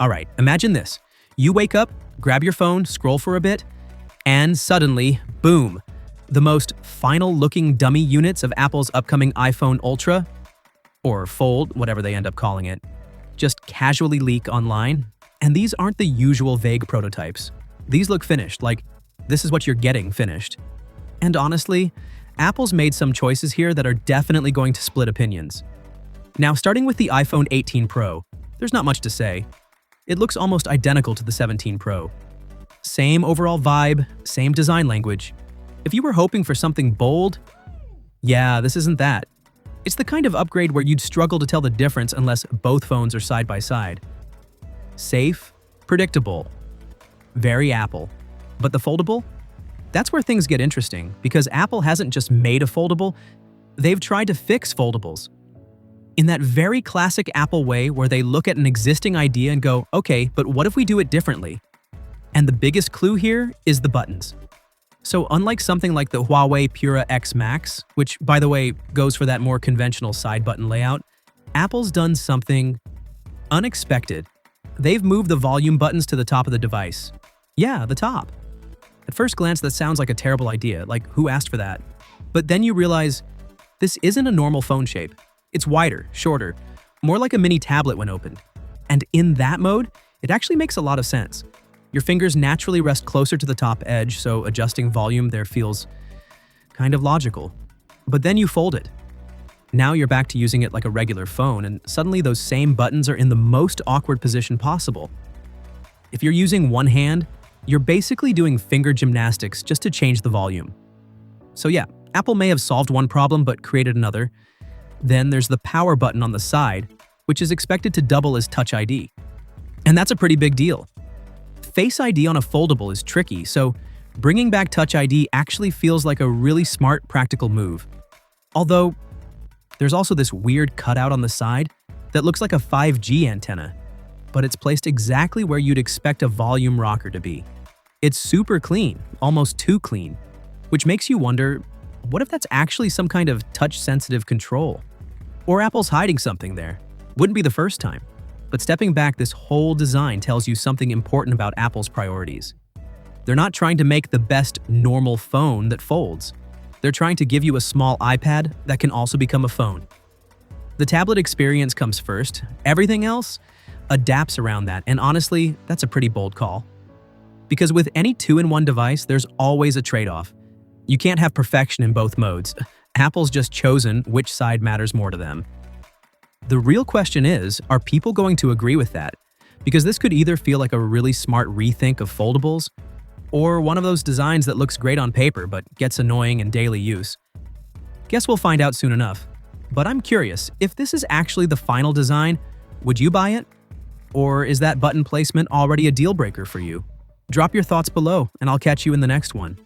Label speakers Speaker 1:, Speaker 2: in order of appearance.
Speaker 1: All right, imagine this. You wake up, grab your phone, scroll for a bit, and suddenly, boom, the most final-looking dummy units of Apple's upcoming iPhone Ultra, or Fold, whatever they end up calling it, just casually leak online. And these aren't the usual vague prototypes. These look finished, like this is what you're getting finished. And honestly, Apple's made some choices here that are definitely going to split opinions. Now, starting with the iPhone 18 Pro, there's not much to say. It looks almost identical to the 17 Pro. Same overall vibe, same design language. If you were hoping for something bold, yeah, this isn't that. It's the kind of upgrade where you'd struggle to tell the difference unless both phones are side by side. Safe, predictable, very Apple. But the foldable? That's where things get interesting, because Apple hasn't just made a foldable, they've tried to fix foldables. In that very classic Apple way where they look at an existing idea and go, okay, but what if we do it differently? And the biggest clue here is the buttons. So unlike something like the Huawei Pura X Max, which by the way goes for that more conventional side button layout, Apple's done something unexpected. They've moved the volume buttons to the top of the device. Yeah, the top. At first glance, that sounds like a terrible idea, like who asked for that? But then you realize this isn't a normal phone shape. It's wider, shorter, more like a mini tablet when opened. And in that mode, it actually makes a lot of sense. Your fingers naturally rest closer to the top edge, so adjusting volume there feels kind of logical. But then you fold it. Now you're back to using it like a regular phone, and suddenly those same buttons are in the most awkward position possible. If you're using one hand, you're basically doing finger gymnastics just to change the volume. So yeah, Apple may have solved one problem but created another. Then there's the power button on the side, which is expected to double as Touch ID. And that's a pretty big deal. Face ID on a foldable is tricky, so bringing back Touch ID actually feels like a really smart, practical move. Although, there's also this weird cutout on the side that looks like a 5G antenna, but it's placed exactly where you'd expect a volume rocker to be. It's super clean, almost too clean, which makes you wonder, what if that's actually some kind of touch-sensitive control? Or Apple's hiding something there. Wouldn't be the first time. But stepping back, this whole design tells you something important about Apple's priorities. They're not trying to make the best normal phone that folds. They're trying to give you a small iPad that can also become a phone. The tablet experience comes first. Everything else adapts around that, and honestly, that's a pretty bold call. Because with any two-in-one device, there's always a trade-off. You can't have perfection in both modes. Apple's just chosen which side matters more to them. The real question is, are people going to agree with that? Because this could either feel like a really smart rethink of foldables, or one of those designs that looks great on paper but gets annoying in daily use. Guess we'll find out soon enough. But I'm curious, if this is actually the final design, would you buy it? Or is that button placement already a deal breaker for you? Drop your thoughts below, and I'll catch you in the next one.